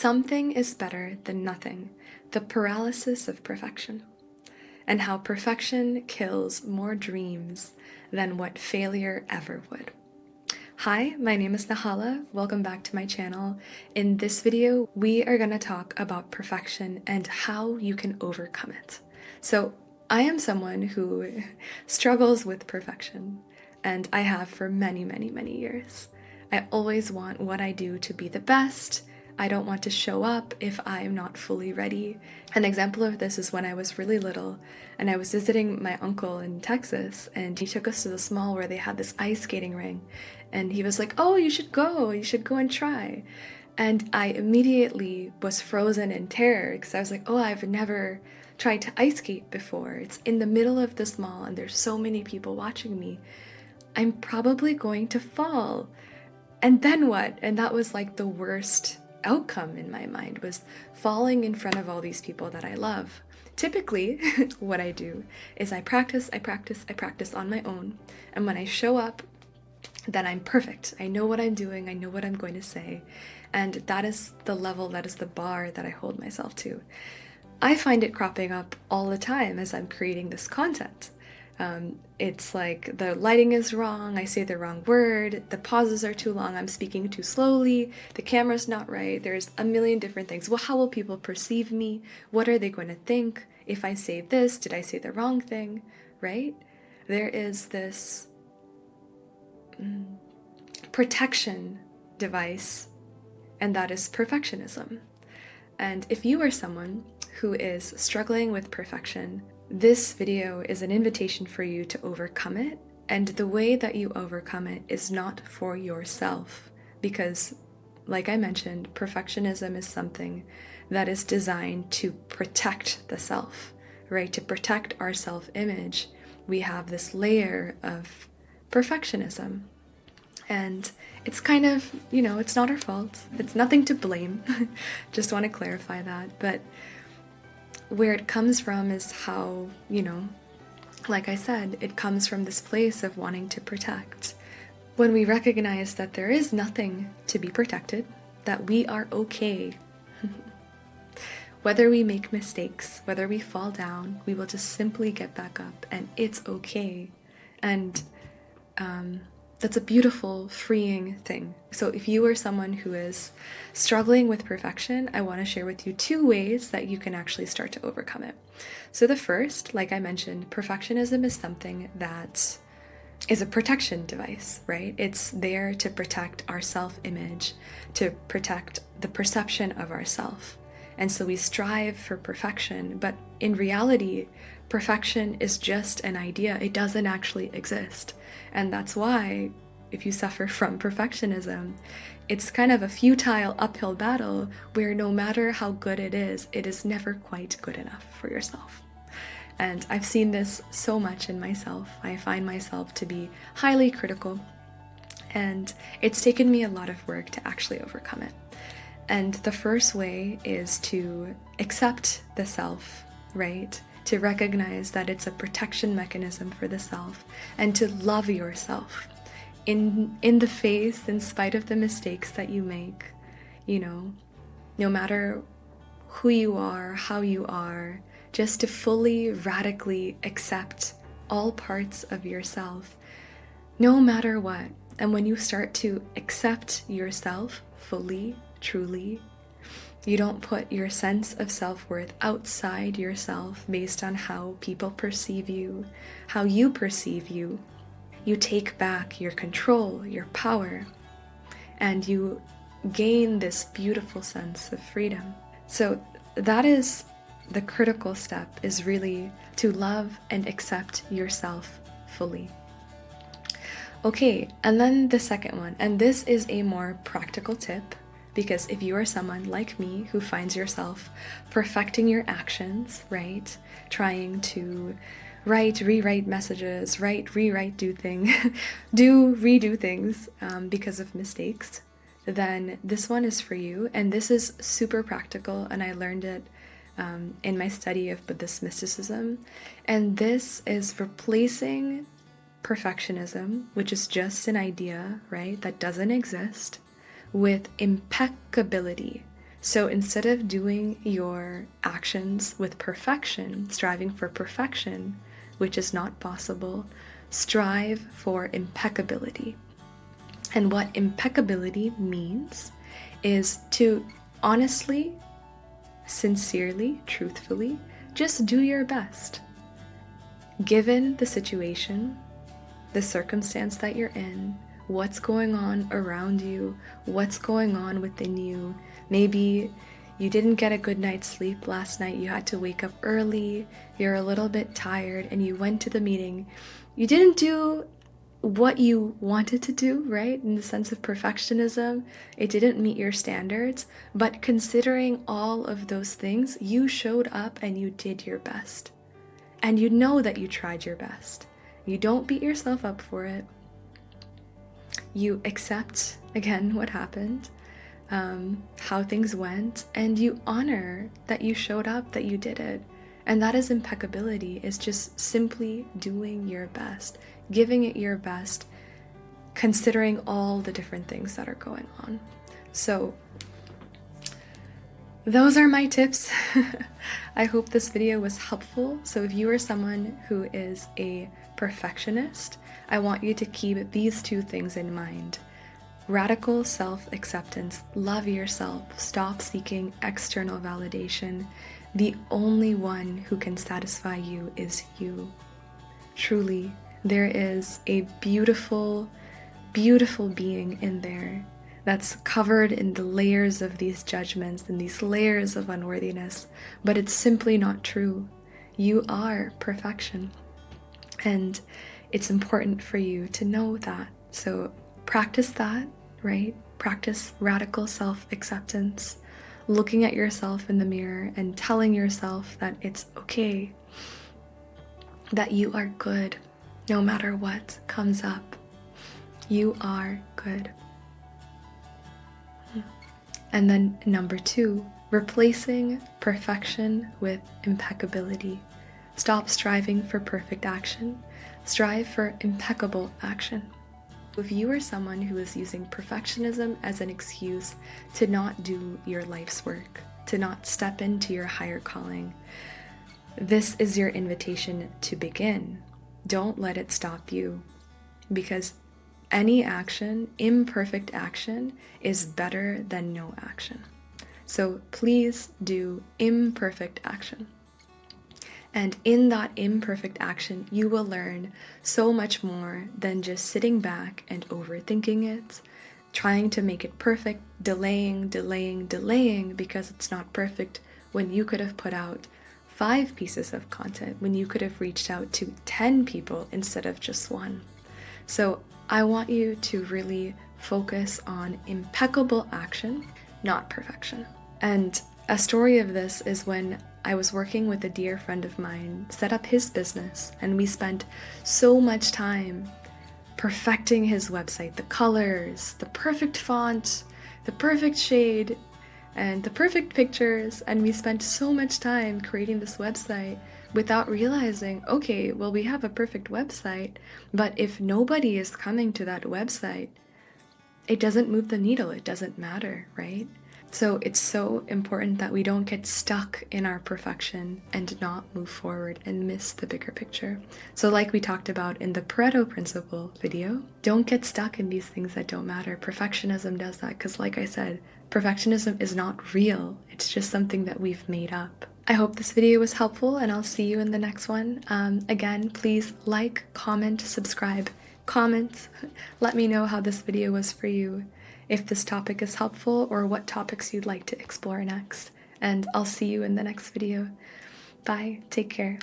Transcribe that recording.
Something is better than nothing, the paralysis of perfection, and how perfection kills more dreams than what failure ever would. Hi, my name is Nahala. Welcome back to my channel. In this video, we are going to talk about perfection and how you can overcome it. So, I am someone who struggles with perfection, and I have for many, many, many years. I always want what I do to be the best. I don't want to show up if I'm not fully ready. An example of this is when I was really little and I was visiting my uncle in Texas, and he took us to this mall where they had this ice skating ring, and he was like, "Oh, you should go and try." And I immediately was frozen in terror because I was like, "Oh, I've never tried to ice skate before. It's in the middle of this mall and there's so many people watching me. I'm probably going to fall. And then what?" And that was like the worst outcome in my mind, was falling in front of all these people that I love. Typically, what I do is I practice on my own. And when I show up, then I'm perfect. I know what I'm doing. I know what I'm going to say. And that is the level, that is the bar that I hold myself to. I find it cropping up all the time as I'm creating this content. It's like the lighting is wrong, I say the wrong word, the pauses are too long, I'm speaking too slowly, the camera's not right, there's a million different things. Well, how will people perceive me? What are they going to think? If I say this, did I say the wrong thing? Right? There is this protection device, and that is perfectionism. And if you are someone who is struggling with perfection, this video is an invitation for you to overcome it, and the way that you overcome it is not for yourself, because, like I mentioned, perfectionism is something that is designed to protect the self, right? To protect our self-image. We have this layer of perfectionism, and it's kind of, it's not our fault. It's nothing to blame. Just want to clarify that. But where it comes from is how, like I said, it comes from this place of wanting to protect. When we recognize that there is nothing to be protected, that we are okay. Whether we make mistakes, whether we fall down, we will just simply get back up, and it's okay. And that's a beautiful, freeing thing. So if you are someone who is struggling with perfection, I want to share with you 2 ways that you can actually start to overcome it. So the first, like I mentioned, perfectionism is something that is a protection device, right? It's there to protect our self-image, to protect the perception of ourself. And so we strive for perfection, but in reality, perfection is just an idea. It doesn't actually exist. And that's why, if you suffer from perfectionism, it's kind of a futile uphill battle where no matter how good it is never quite good enough for yourself. And I've seen this so much in myself. I find myself to be highly critical, and it's taken me a lot of work to actually overcome it. And the first way is to accept the self, right? To recognize that it's a protection mechanism for the self, and to love yourself in the face, in spite of the mistakes that you make, no matter who you are, how you are, just to fully, radically accept all parts of yourself, no matter what. And when you start to accept yourself fully, truly, you don't put your sense of self-worth outside yourself based on how people perceive you, how you perceive you. You take back your control, your power, and you gain this beautiful sense of freedom. So that is the critical step, is really to love and accept yourself fully. Okay, and then the second one, and this is a more practical tip, because if you are someone like me who finds yourself perfecting your actions, right? Trying to write, rewrite messages, redo things because of mistakes, then this one is for you. And this is super practical, and I learned it in my study of Buddhist mysticism. And this is replacing perfectionism, which is just an idea, right, that doesn't exist, with impeccability. So instead of doing your actions with perfection, striving for perfection, which is not possible, strive for impeccability. And what impeccability means is to honestly, sincerely, truthfully, just do your best. Given the situation, the circumstance that you're in, what's going on around you, what's going on within you. Maybe you didn't get a good night's sleep last night, you had to wake up early, you're a little bit tired, and you went to the meeting. You didn't do what you wanted to do, right? In the sense of perfectionism, it didn't meet your standards, but considering all of those things, you showed up and you did your best. And you know that you tried your best. You don't beat yourself up for it. You accept, again, what happened, how things went, and you honor that you showed up, that you did it. And that is impeccability, is just simply doing your best, giving it your best, considering all the different things that are going on. So those are my tips. I hope this video was helpful. So if you are someone who is a perfectionist, I want you to keep these two things in mind. Radical self-acceptance. Love yourself. Stop seeking external validation. The only one who can satisfy you is you. Truly, there is a beautiful, beautiful being in there that's covered in the layers of these judgments and these layers of unworthiness, but it's simply not true. You are perfection. And it's important for you to know that. So practice that, right? Practice radical self-acceptance, looking at yourself in the mirror and telling yourself that it's okay, that you are good no matter what comes up. You are good. And then number 2, replacing perfection with impeccability. Stop striving for perfect action. Strive for impeccable action. If you are someone who is using perfectionism as an excuse to not do your life's work, to not step into your higher calling, this is your invitation to begin. Don't let it stop you, because any action, imperfect action, is better than no action. So please do imperfect action. And in that imperfect action, you will learn so much more than just sitting back and overthinking it, trying to make it perfect, delaying because it's not perfect, when you could have put out 5 pieces of content, when you could have reached out to 10 people instead of just 1. So I want you to really focus on impeccable action, not perfection. And a story of this is when I was working with a dear friend of mine, set up his business, and we spent so much time perfecting his website, the colors, the perfect font, the perfect shade, and the perfect pictures, and we spent so much time creating this website without realizing, okay, well, we have a perfect website, but if nobody is coming to that website, it doesn't move the needle, it doesn't matter, right? So it's so important that we don't get stuck in our perfection and not move forward and miss the bigger picture. So like we talked about in the Pareto Principle video, don't get stuck in these things that don't matter. Perfectionism does that because, like I said, perfectionism is not real. It's just something that we've made up. I hope this video was helpful, and I'll see you in the next one. Again, please like, comment, subscribe, comment. Let me know how this video was for you, if this topic is helpful, or what topics you'd like to explore next. And I'll see you in the next video. Bye. Take care.